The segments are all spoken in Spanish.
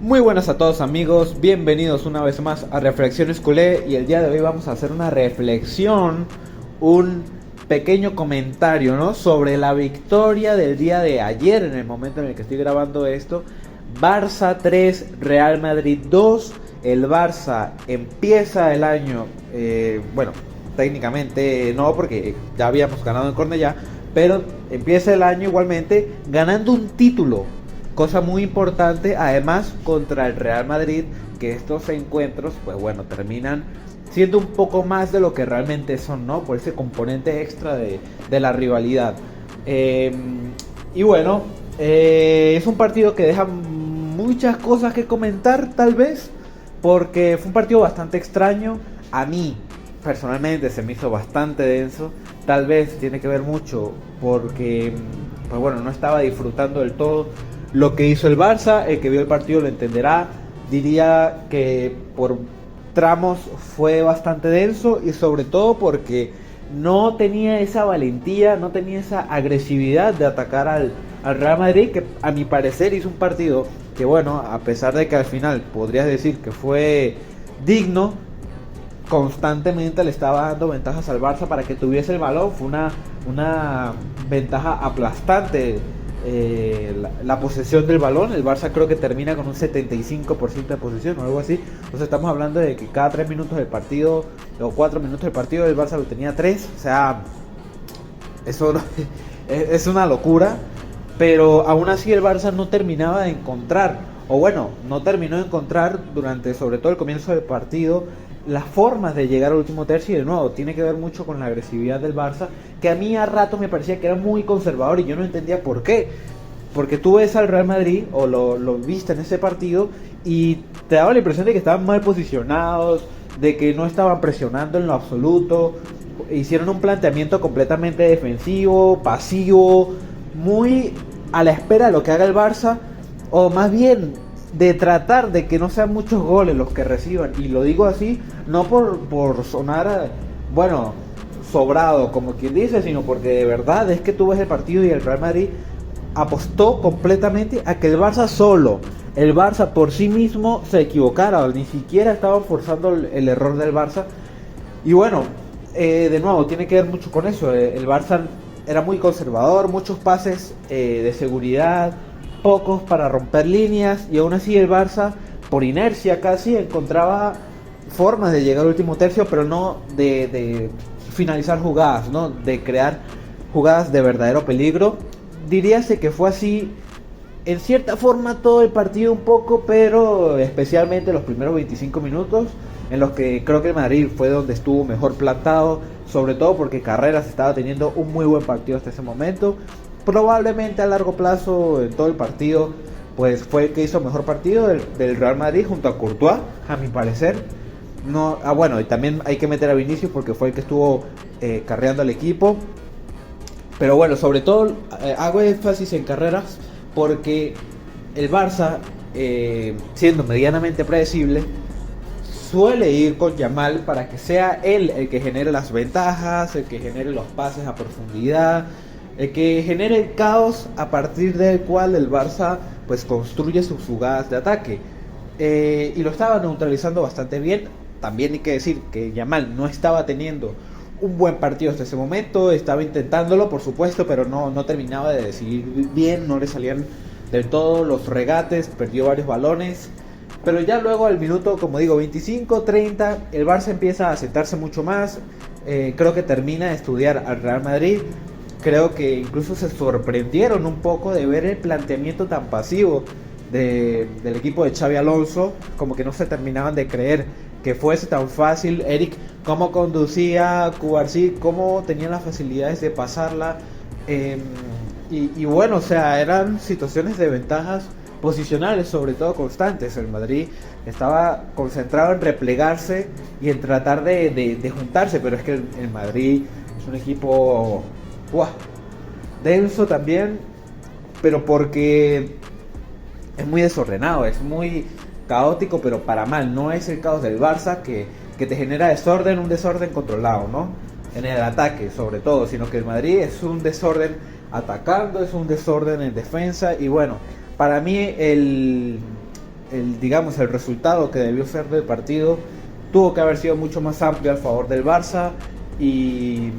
Muy buenas a todos amigos, bienvenidos una vez más a Reflexiones Culé y el día de hoy vamos a hacer una reflexión, un pequeño comentario, ¿no? Sobre la victoria del día de ayer en el momento en el que estoy grabando esto. Barça 3, Real Madrid 2, el Barça empieza el año, bueno, técnicamente no porque ya habíamos ganado en Cornellá, pero empieza el año igualmente ganando un título. Cosa muy importante, además contra el Real Madrid, que estos encuentros, pues bueno, terminan siendo un poco más de lo que realmente son, ¿no? Por ese componente extra de la rivalidad. Y bueno, es un partido que deja muchas cosas que comentar, tal vez, porque fue un partido bastante extraño. A mí, personalmente, se me hizo bastante denso. Tal vez tiene que ver mucho porque, pues bueno, no estaba disfrutando del todo lo que hizo el Barça. El que vio el partido lo entenderá. Diría que por tramos fue bastante denso y sobre todo porque no tenía esa valentía, no tenía esa agresividad de atacar al Real Madrid, que a mi parecer hizo un partido que bueno, a pesar de que al final podrías decir que fue digno, constantemente le estaba dando ventajas al Barça para que tuviese el balón. Fue una ventaja aplastante, la posesión del balón. El Barça creo que termina con un 75% de posesión o algo así. Entonces estamos hablando de que cada 3 minutos del partido o 4 minutos del partido el Barça lo tenía 3. O sea, eso es una locura. Pero aún así el Barça no terminaba de encontrar, o bueno, no terminó de encontrar durante sobre todo el comienzo del partido las formas de llegar al último tercio. Y de nuevo tiene que ver mucho con la agresividad del Barça, que a mí a ratos me parecía que era muy conservador y yo no entendía por qué. Porque tú ves al Real Madrid o lo viste en ese partido y te daba la impresión de que estaban mal posicionados, de que no estaban presionando en lo absoluto. Hicieron un planteamiento completamente defensivo, pasivo, muy a la espera de lo que haga el Barça, o más bien de tratar de que no sean muchos goles los que reciban. Y lo digo así, no por sonar, bueno, sobrado como quien dice, sino porque de verdad es que tú ves el partido y el Real Madrid apostó completamente a que el Barça solo, el Barça por sí mismo se equivocara, ni siquiera estaban forzando el error del Barça. Y bueno, de nuevo tiene que ver mucho con eso. El Barça era muy conservador, muchos pases de seguridad, pocos para romper líneas, y aún así el Barça, por inercia casi, encontraba formas de llegar al último tercio, pero no de finalizar jugadas, ¿no? De crear jugadas de verdadero peligro. Diríase que fue así en cierta forma todo el partido un poco, pero especialmente los primeros 25 minutos, en los que creo que el Madrid fue donde estuvo mejor plantado, sobre todo porque Carreras estaba teniendo un muy buen partido hasta ese momento. Probablemente a largo plazo en todo el partido, pues fue el que hizo mejor partido del Real Madrid junto a Courtois, a mi parecer. No, bueno, y también hay que meter a Vinicius porque fue el que estuvo carreando al equipo. Pero bueno, sobre todo hago énfasis en Carreras porque el Barça, siendo medianamente predecible, suele ir con Yamal para que sea él el que genere las ventajas, el que genere los pases a profundidad, el que genere el caos a partir del cual el Barça pues construye sus jugadas de ataque. Y lo estaba neutralizando bastante bien. También hay que decir que Yamal no estaba teniendo un buen partido hasta ese momento, estaba intentándolo por supuesto, pero no terminaba de decidir bien, no le salían del todo los regates, perdió varios balones. Pero ya luego al minuto, como digo, 25, 30, el Barça empieza a sentarse mucho más. Creo que termina de estudiar al Real Madrid. Creo que incluso se sorprendieron un poco de ver el planteamiento tan pasivo del equipo de Xabi Alonso. Como que no se terminaban de creer que fuese tan fácil. Eric, cómo conducía, Cubarsí, cómo tenía las facilidades de pasarla. Y bueno, o sea, eran situaciones de ventajas posicionales, sobre todo constantes. El Madrid estaba concentrado en replegarse y en tratar de juntarse, pero es que el Madrid es un equipo denso también, pero porque es muy desordenado, es muy caótico, pero para mal. No es el caos del Barça que te genera desorden, un desorden controlado, ¿no? En el ataque sobre todo, sino que el Madrid es un desorden atacando, es un desorden en defensa. Y bueno, para mí digamos, el resultado que debió ser del partido tuvo que haber sido mucho más amplio a favor del Barça y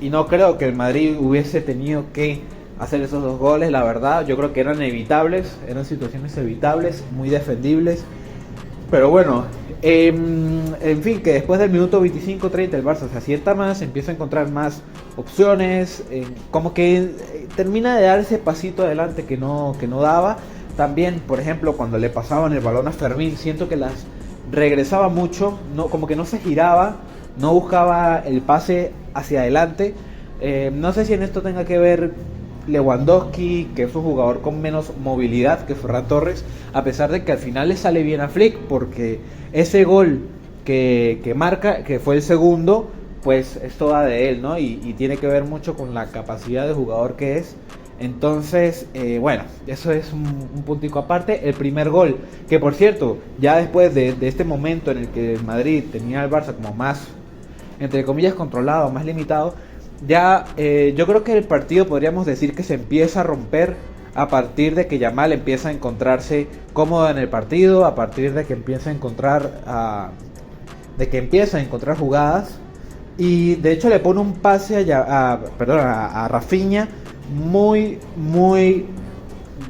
no creo que el Madrid hubiese tenido que hacer esos 2 goles, la verdad. Yo creo que eran evitables, eran situaciones evitables, muy defendibles. Pero bueno, en fin, que después del minuto 25-30 el Barça se asienta más, empieza a encontrar más opciones, como que termina de dar ese pasito adelante que no daba. También, por ejemplo, cuando le pasaban el balón a Fermín, siento que las regresaba mucho, no, como que no se giraba, no buscaba el pase hacia adelante. No sé si en esto tenga que ver Lewandowski, que es un jugador con menos movilidad que Ferran Torres, a pesar de que al final le sale bien a Flick, porque ese gol que marca, que fue el segundo, pues es toda de él, ¿no? Y tiene que ver mucho con la capacidad de jugador que es. Entonces, bueno, eso es un puntico aparte. El primer gol, que por cierto, ya después de este momento en el que el Madrid tenía al Barça como más, entre comillas, controlado, más limitado, ya yo creo que el partido podríamos decir que se empieza a romper a partir de que Yamal empieza a encontrarse cómodo en el partido, a partir de que empieza a encontrar jugadas, y de hecho le pone un pase a Rafinha muy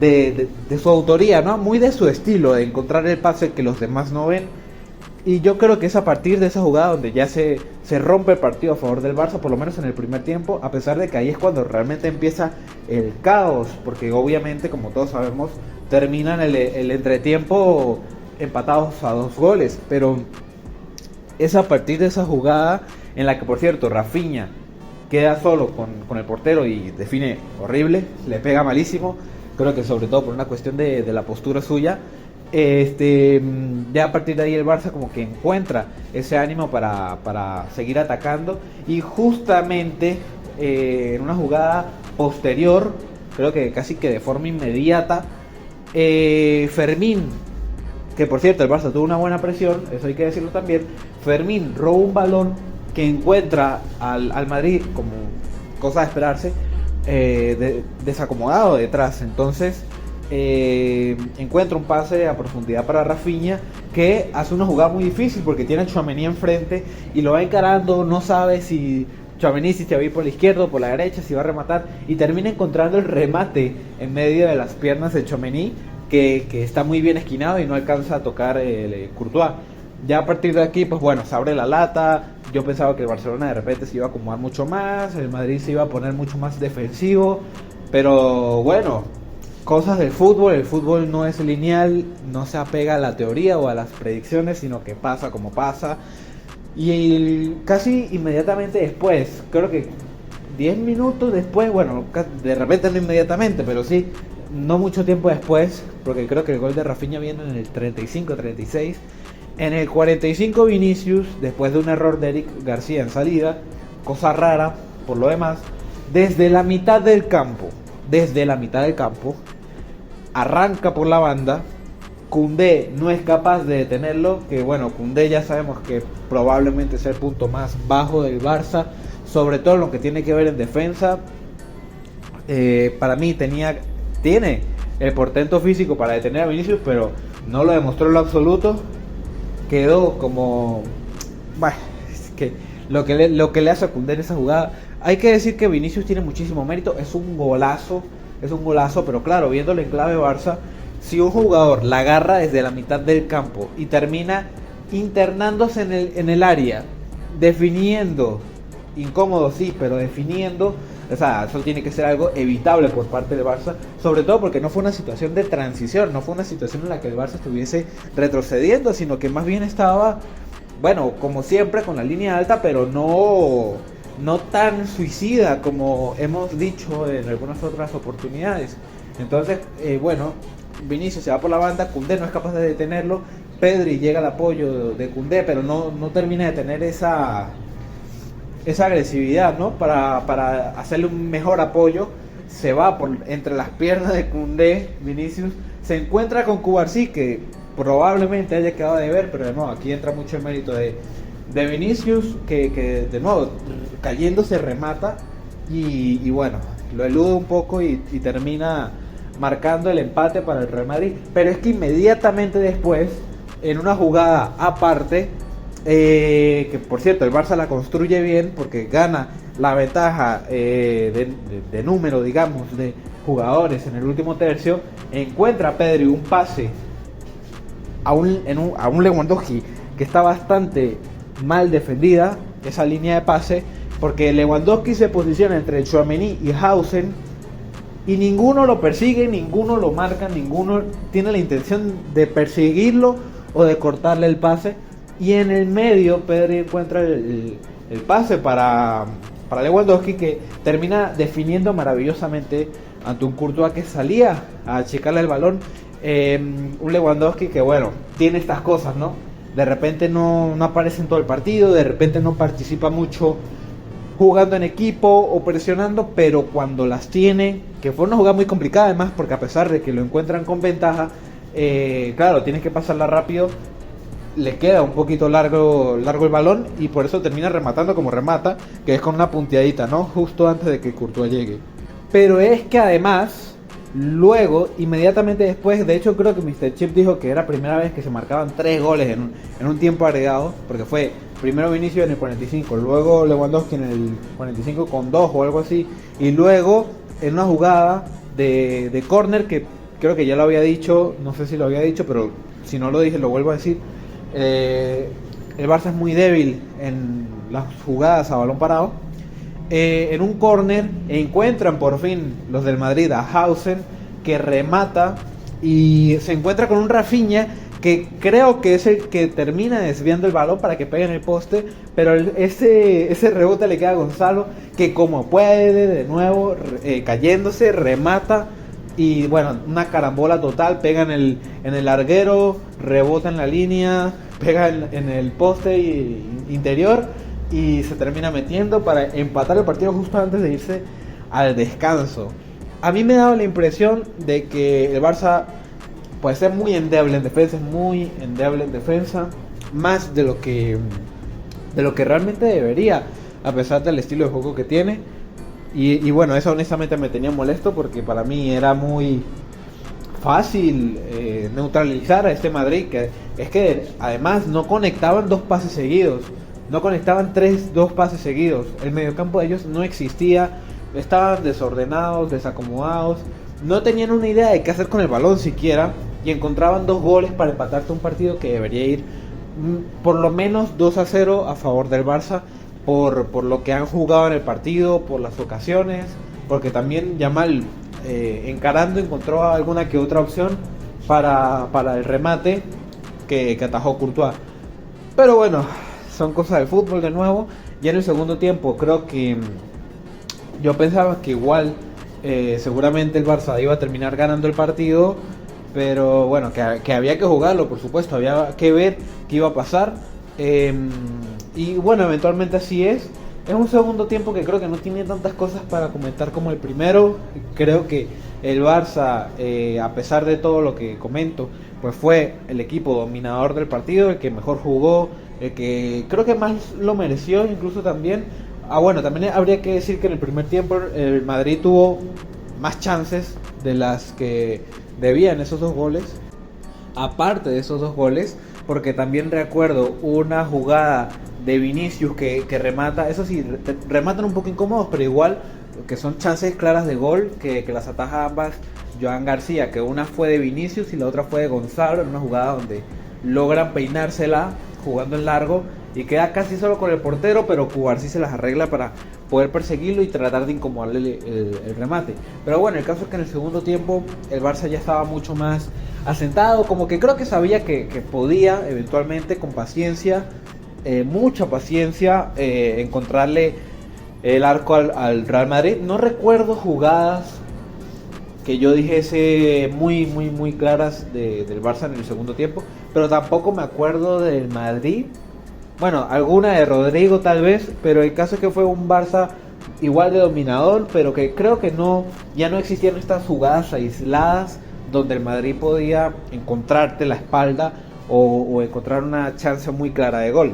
de su autoría, ¿no? Muy de su estilo, de encontrar el pase que los demás no ven. Y yo creo que es a partir de esa jugada donde ya se rompe el partido a favor del Barça, por lo menos en el primer tiempo, a pesar de que ahí es cuando realmente empieza el caos, porque obviamente, como todos sabemos, terminan el entretiempo empatados a 2 goles, pero es a partir de esa jugada en la que, por cierto, Rafinha queda solo con el portero y define horrible, le pega malísimo, creo que sobre todo por una cuestión de la postura suya. Ya a partir de ahí el Barça como que encuentra ese ánimo para seguir atacando, y justamente en una jugada posterior, creo que casi que de forma inmediata, Fermín, que por cierto el Barça tuvo una buena presión, eso hay que decirlo también, Fermín roba un balón que encuentra al Madrid, como cosa de esperarse, desacomodado detrás. Entonces encuentra un pase a profundidad para Rafinha, que hace una jugada muy difícil porque tiene a Tchouaméni enfrente y lo va encarando, no sabe si Tchouaméni si se va a ir por la izquierda o por la derecha, si va a rematar, y termina encontrando el remate en medio de las piernas de Tchouaméni, que está muy bien esquinado y no alcanza a tocar el Courtois. Ya a partir de aquí, pues bueno, se abre la lata. Yo pensaba que el Barcelona de repente se iba a acomodar mucho más, el Madrid se iba a poner mucho más defensivo, pero bueno, cosas del fútbol. El fútbol no es lineal, no se apega a la teoría o a las predicciones, sino que pasa como pasa. Y casi inmediatamente después, creo que 10 minutos después, bueno, de repente no inmediatamente, pero sí, no mucho tiempo después, porque creo que el gol de Rafinha viene en el 35-36. En el 45 Vinicius, después de un error de Eric García en salida, cosa rara por lo demás, desde la mitad del campo, arranca por la banda. Koundé no es capaz de detenerlo, que bueno, Koundé ya sabemos que probablemente es el punto más bajo del Barça, sobre todo en lo que tiene que ver en defensa. Para mí tiene el portento físico para detener a Vinicius, pero no lo demostró en lo absoluto. Quedó como, bueno, es que lo que le hace a Koundé en esa jugada. Hay que decir que Vinicius tiene muchísimo mérito, es un golazo, pero claro, viéndolo en clave Barça, si un jugador la agarra desde la mitad del campo y termina internándose en el área, definiendo, incómodo sí, pero definiendo, o sea, eso tiene que ser algo evitable por parte del Barça, sobre todo porque no fue una situación de transición, no fue una situación en la que el Barça estuviese retrocediendo, sino que más bien estaba, bueno, como siempre, con la línea alta, pero no tan suicida como hemos dicho en algunas otras oportunidades. Entonces, bueno, Vinicius se va por la banda, Koundé no es capaz de detenerlo, Pedri llega al apoyo de Koundé, pero no termina de tener esa agresividad, ¿no? Para hacerle un mejor apoyo. Se va entre las piernas de Koundé, Vinicius, se encuentra con Cubarsí, que probablemente haya quedado de ver, pero de nuevo, aquí entra mucho el mérito de Vinicius, que de nuevo, cayendo se remata, y bueno, lo elude un poco y termina marcando el empate para el Real Madrid. Pero es que inmediatamente después, en una jugada aparte, que por cierto el Barça la construye bien porque gana la ventaja de número, digamos, de jugadores en el último tercio, encuentra a Pedri un pase a un Lewandowski que está bastante mal defendida esa línea de pase, porque Lewandowski se posiciona entre Tchouaméni y Hausen y ninguno lo persigue, ninguno lo marca, ninguno tiene la intención de perseguirlo o de cortarle el pase, y en el medio Pedri encuentra el pase para Lewandowski, que termina definiendo maravillosamente ante un Courtois que salía a achicarle el balón. Un Lewandowski que, bueno, tiene estas cosas, ¿no? De repente no aparece en todo el partido, de repente no participa mucho jugando en equipo o presionando, pero cuando las tiene, que fue una jugada muy complicada además, porque a pesar de que lo encuentran con ventaja, claro, tienes que pasarla rápido, le queda un poquito largo el balón y por eso termina rematando como remata, que es con una punteadita, ¿no? Justo antes de que Courtois llegue. Pero es que además, luego, inmediatamente después, de hecho creo que Mr. Chip dijo que era primera vez que se marcaban 3 goles en un tiempo agregado, porque fue primero Vinicius en el 45, luego Lewandowski en el 45 con 2 o algo así, y luego en una jugada de córner que creo que ya lo había dicho, no sé si lo había dicho, pero si no lo dije lo vuelvo a decir. El Barça es muy débil en las jugadas a balón parado. En un córner encuentran por fin los del Madrid a Hausen, que remata y se encuentra con un Rafinha que creo que es el que termina desviando el balón para que pegue en el poste, pero ese rebote le queda a Gonzalo, que como puede, de nuevo cayéndose, remata. Y bueno, una carambola total, pega en el larguero, rebota en la línea, pega en el poste interior y se termina metiendo para empatar el partido justo antes de irse al descanso. A mí me daba la impresión de que el Barça puede ser muy endeble en defensa, más de lo que realmente debería, a pesar del estilo de juego que tiene. Y bueno, eso honestamente me tenía molesto porque para mí era muy fácil neutralizar a este Madrid, que es que además no conectaban 2 pases seguidos, no conectaban 2 pases seguidos, el mediocampo de ellos no existía, estaban desordenados, desacomodados, no tenían una idea de qué hacer con el balón siquiera, y encontraban 2 goles para empatarte un partido que debería ir por lo menos 2-0 a favor del Barça, por lo que han jugado en el partido, por las ocasiones, porque también Yamal encarando encontró alguna que otra opción para el remate que atajó Courtois. Pero bueno, son cosas del fútbol de nuevo. Ya en el segundo tiempo creo que yo pensaba que igual seguramente el Barça iba a terminar ganando el partido, pero bueno, que había que jugarlo, por supuesto, había que ver qué iba a pasar. Y bueno, eventualmente así es. Es un segundo tiempo que creo que no tiene tantas cosas para comentar como el primero. Creo que el Barça, a pesar de todo lo que comento, pues fue el equipo dominador del partido, el que mejor jugó, el que creo que más lo mereció incluso también. Bueno, también habría que decir que en el primer tiempo el Madrid tuvo más chances de las que debían esos 2 goles. Aparte de esos 2 goles, porque también recuerdo una jugada de Vinicius que remata, eso sí, rematan un poco incómodos, pero igual que son chances claras de gol, que las ataja ambas Joan García, que una fue de Vinicius y la otra fue de Gonzalo, en una jugada donde logran peinársela jugando en largo y queda casi solo con el portero, pero Cubarsí se las arregla para poder perseguirlo y tratar de incomodarle el remate. Pero bueno, el caso es que en el segundo tiempo el Barça ya estaba mucho más asentado, como que creo que sabía que podía eventualmente con paciencia, mucha paciencia, encontrarle el arco al Real Madrid. No recuerdo jugadas que yo dijese muy claras del Barça en el segundo tiempo, pero tampoco me acuerdo del Madrid. Bueno, alguna de Rodrigo tal vez, pero el caso es que fue un Barça igual de dominador, pero que creo que ya no existían estas jugadas aisladas donde el Madrid podía encontrarte la espalda o encontrar una chance muy clara de gol.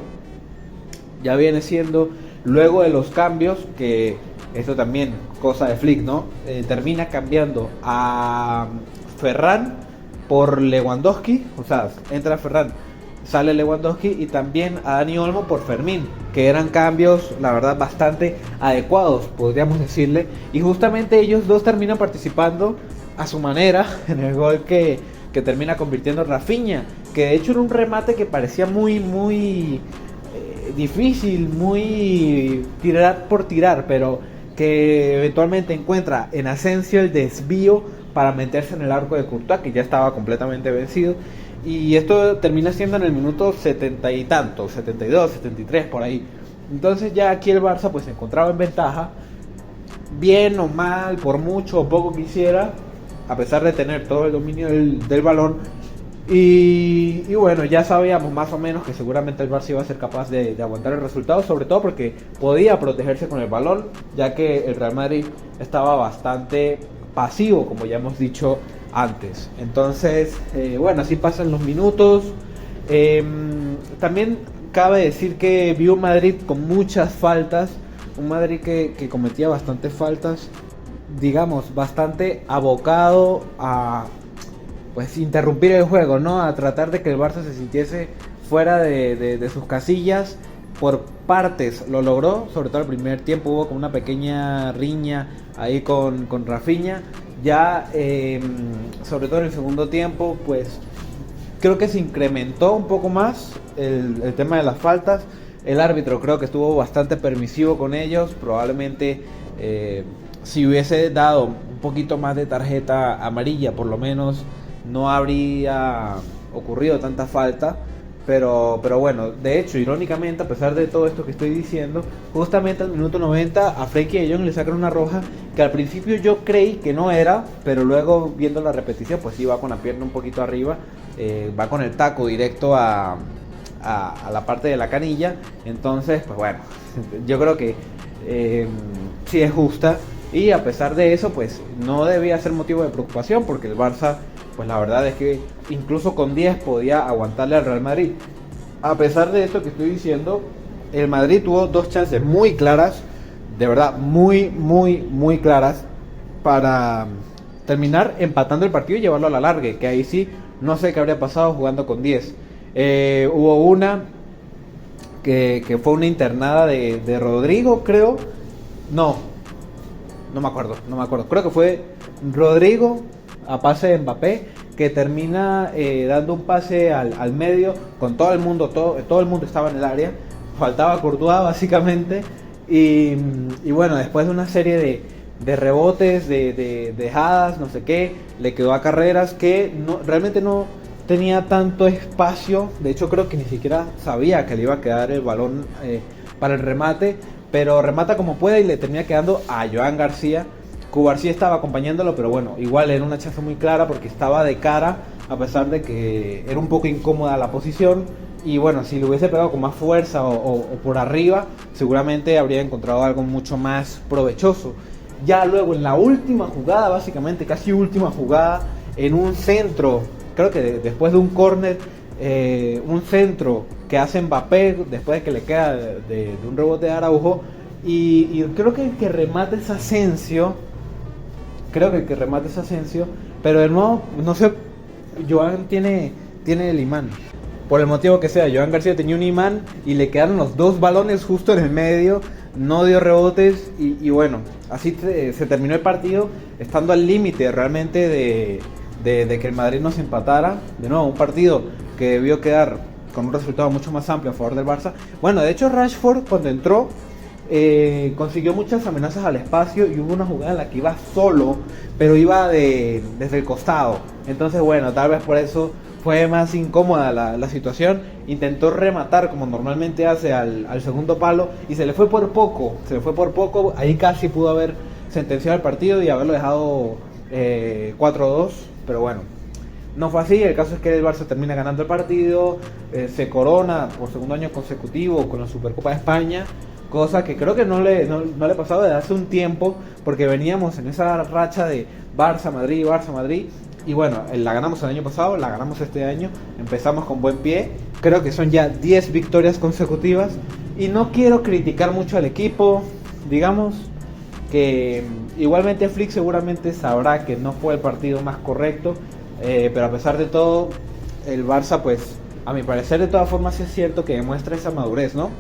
Ya viene siendo luego de los cambios, que esto también cosa de Flick, ¿no? Termina cambiando a Ferran por Lewandowski, o sea, entra Ferran, sale Lewandowski, y también a Dani Olmo por Fermín, que eran cambios, la verdad, bastante adecuados, podríamos decirle, y justamente ellos dos terminan participando a su manera en el gol que termina convirtiendo Rafinha, que de hecho era un remate que parecía muy difícil, muy tirar por tirar, pero que eventualmente encuentra en Asensio el desvío para meterse en el arco de Courtois, que ya estaba completamente vencido. Y esto termina siendo en el minuto 70 y tanto, 72, 73 por ahí. Entonces ya aquí el Barça pues se encontraba en ventaja, bien o mal, por mucho o poco que hiciera, a pesar de tener todo el dominio del balón. Y bueno, ya sabíamos más o menos que seguramente el Barça iba a ser capaz de aguantar el resultado, sobre todo porque podía protegerse con el balón, ya que el Real Madrid estaba bastante pasivo, como ya hemos dicho antes. Entonces, bueno, así pasan los minutos. También cabe decir que vi un Madrid con muchas faltas, un Madrid que cometía bastantes faltas, digamos, bastante abocado a pues interrumpir el juego, ¿no? A tratar de que el Barça se sintiese fuera de sus casillas. Por partes lo logró, sobre todo el primer tiempo hubo como una pequeña riña ahí con Rafinha. Ya sobre todo en el segundo tiempo pues creo que se incrementó un poco más el tema de las faltas. El árbitro creo que estuvo bastante permisivo con ellos. Probablemente si hubiese dado un poquito más de tarjeta amarilla, por lo menos no habría ocurrido tanta falta. Pero bueno, de hecho, irónicamente, a pesar de todo esto que estoy diciendo, justamente al minuto 90 a Frenkie de Jong le sacan una roja que al principio yo creí que no era, pero luego viendo la repetición, pues sí va con la pierna un poquito arriba, va con el taco directo a la parte de la canilla. Entonces, pues bueno, yo creo que sí es justa, y a pesar de eso, pues no debía ser motivo de preocupación, porque el Barça, pues la verdad es que incluso con 10 podía aguantarle al Real Madrid. A pesar de esto que estoy diciendo, el Madrid tuvo dos chances muy claras, de verdad, muy claras, para terminar empatando el partido y llevarlo a la larga, que ahí sí, no sé qué habría pasado jugando con 10. Hubo una que fue una internada de Rodrigo, creo. No me acuerdo. Creo que fue Rodrigo a pase de Mbappé, que termina dando un pase al medio con todo el mundo, todo el mundo estaba en el área, faltaba Courtois básicamente, y bueno, después de una serie de rebotes, de dejadas, no sé qué, le quedó a Carreras, que realmente no tenía tanto espacio. De hecho creo que ni siquiera sabía que le iba a quedar el balón para el remate, pero remata como puede y le termina quedando a Joan García. Cubarsí estaba acompañándolo, pero bueno, igual era una chance muy clara porque estaba de cara, a pesar de que era un poco incómoda la posición. Y bueno, si lo hubiese pegado con más fuerza o por arriba, seguramente habría encontrado algo mucho más provechoso. Ya luego en la última jugada, básicamente casi última jugada, en un centro, creo que después de un córner, un centro que hace Mbappé después de que le queda de un rebote de Araujo, y creo que el que remata es Asensio. Pero de nuevo, no sé, Joan tiene el imán. Por el motivo que sea, Joan García tenía un imán y le quedaron los dos balones justo en el medio, no dio rebotes, y bueno, así se terminó el partido, estando al límite realmente de que el Madrid no se empatara. De nuevo, un partido que debió quedar con un resultado mucho más amplio a favor del Barça. Bueno, de hecho Rashford cuando entró consiguió muchas amenazas al espacio, y hubo una jugada en la que iba solo, pero iba desde el costado. Entonces bueno, tal vez por eso fue más incómoda la situación. Intentó rematar como normalmente hace al segundo palo, y se le fue por poco. Ahí casi pudo haber sentenciado el partido y haberlo dejado 4-2, pero bueno, no fue así. El caso es que el Barça termina ganando el partido, se corona por segundo año consecutivo con la Supercopa de España, cosa que creo que no le pasaba desde hace un tiempo, porque veníamos en esa racha de Barça-Madrid, y bueno, la ganamos el año pasado, la ganamos este año, empezamos con buen pie. Creo que son ya 10 victorias consecutivas, y no quiero criticar mucho al equipo, digamos, que igualmente Flick seguramente sabrá que no fue el partido más correcto, pero a pesar de todo, el Barça, pues, a mi parecer, de todas formas sí es cierto que demuestra esa madurez, ¿no?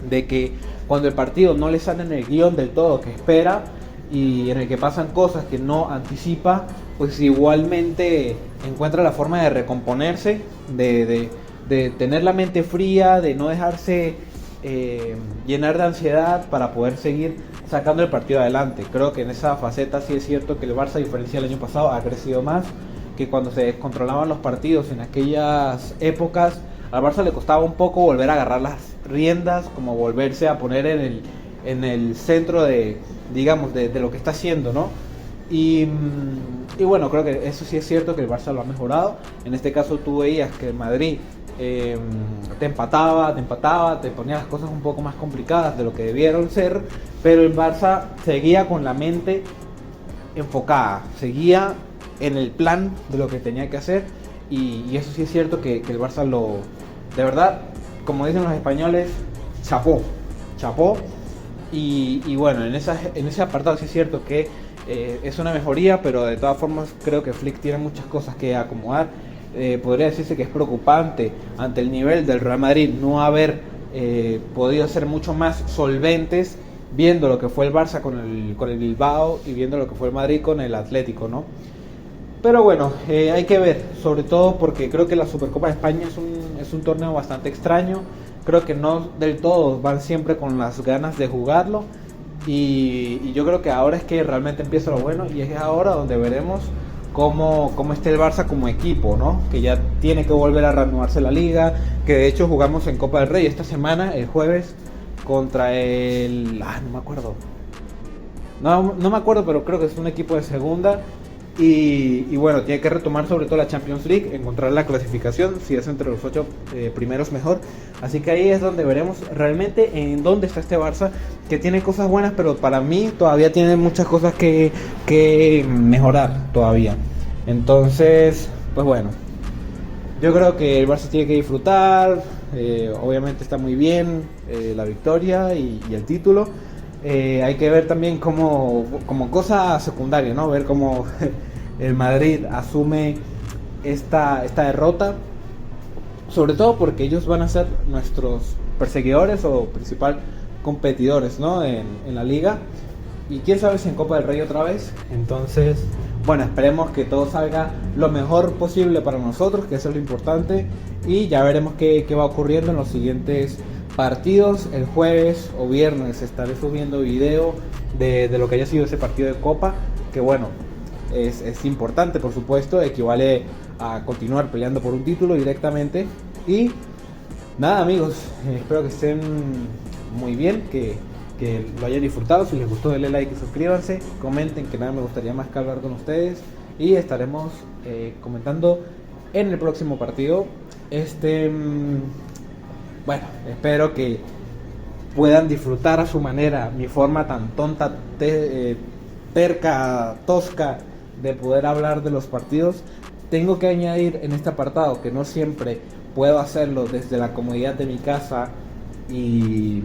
De que cuando el partido no le sale en el guión del todo que espera y en el que pasan cosas que no anticipa, pues igualmente encuentra la forma de recomponerse, de tener la mente fría, de no dejarse llenar de ansiedad para poder seguir sacando el partido adelante. Creo que en esa faceta sí es cierto que el Barça, a diferencia del año pasado, ha crecido más, que cuando se descontrolaban los partidos en aquellas épocas, al Barça le costaba un poco volver a agarrar las riendas, como volverse a poner en el centro de, digamos, de lo que está haciendo, ¿no? Y bueno, creo que eso sí es cierto que el Barça lo ha mejorado. En este caso tú veías que el Madrid te empataba, te ponía las cosas un poco más complicadas de lo que debieron ser, pero el Barça seguía con la mente enfocada, seguía en el plan de lo que tenía que hacer, y eso sí es cierto que el Barça de verdad, como dicen los españoles, chapó, y bueno, en ese apartado sí es cierto que es una mejoría, pero de todas formas creo que Flick tiene muchas cosas que acomodar. Podría decirse que es preocupante ante el nivel del Real Madrid no haber podido ser mucho más solventes, viendo lo que fue el Barça con el Bilbao y viendo lo que fue el Madrid con el Atlético, ¿no? Pero bueno, hay que ver, sobre todo porque creo que la Supercopa de España es un torneo bastante extraño. Creo que no del todo van siempre con las ganas de jugarlo, y yo creo que ahora es que realmente empieza lo bueno, y es ahora donde veremos cómo está el Barça como equipo, ¿no? Que ya tiene que volver a reanudarse la liga, que de hecho jugamos en Copa del Rey esta semana, el jueves, contra el... no me acuerdo. No me acuerdo, pero creo que es un equipo de segunda. Y bueno, tiene que retomar sobre todo la Champions League, encontrar la clasificación, si es entre los 8 primeros mejor. Así que ahí es donde veremos realmente en dónde está este Barça, que tiene cosas buenas, pero para mí todavía tiene muchas cosas que mejorar todavía. Entonces, pues bueno, yo creo que el Barça tiene que disfrutar, obviamente está muy bien la victoria y el título. Hay que ver también como cosa secundaria, ¿no? Ver cómo el Madrid asume esta derrota, sobre todo porque ellos van a ser nuestros perseguidores o principal competidores, ¿no? en la liga, y quién sabe si en Copa del Rey otra vez. Entonces, bueno, esperemos que todo salga lo mejor posible para nosotros, que eso es lo importante, y ya veremos qué va ocurriendo en los siguientes partidos. El jueves o viernes estaré subiendo video de lo que haya sido ese partido de Copa, que bueno, es importante, por supuesto, equivale a continuar peleando por un título directamente. Y nada, amigos, espero que estén muy bien, que lo hayan disfrutado. Si les gustó, denle like y suscríbanse, comenten, que nada me gustaría más que hablar con ustedes, y estaremos comentando en el próximo partido. Bueno, espero que puedan disfrutar a su manera mi forma tan tonta, terca, tosca de poder hablar de los partidos. Tengo que añadir en este apartado que no siempre puedo hacerlo desde la comodidad de mi casa y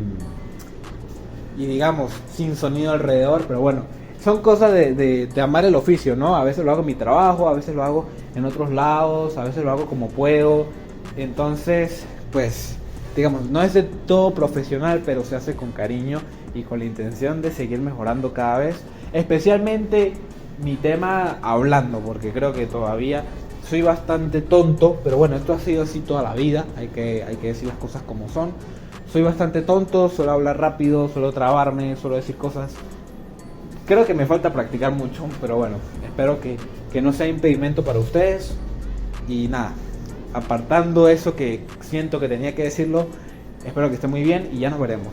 digamos sin sonido alrededor, pero bueno, son cosas de amar el oficio, ¿no? A veces lo hago en mi trabajo, a veces lo hago en otros lados, a veces lo hago como puedo. Entonces, pues, digamos, no es de todo profesional, pero se hace con cariño y con la intención de seguir mejorando cada vez, especialmente mi tema hablando, porque creo que todavía soy bastante tonto, pero bueno, esto ha sido así toda la vida, hay que decir las cosas como son. Soy bastante tonto, suelo hablar rápido, suelo trabarme, suelo decir cosas. Creo que me falta practicar mucho, pero bueno, espero que no sea impedimento para ustedes. Y nada, apartando eso que siento que tenía que decirlo, espero que esté muy bien y ya nos veremos.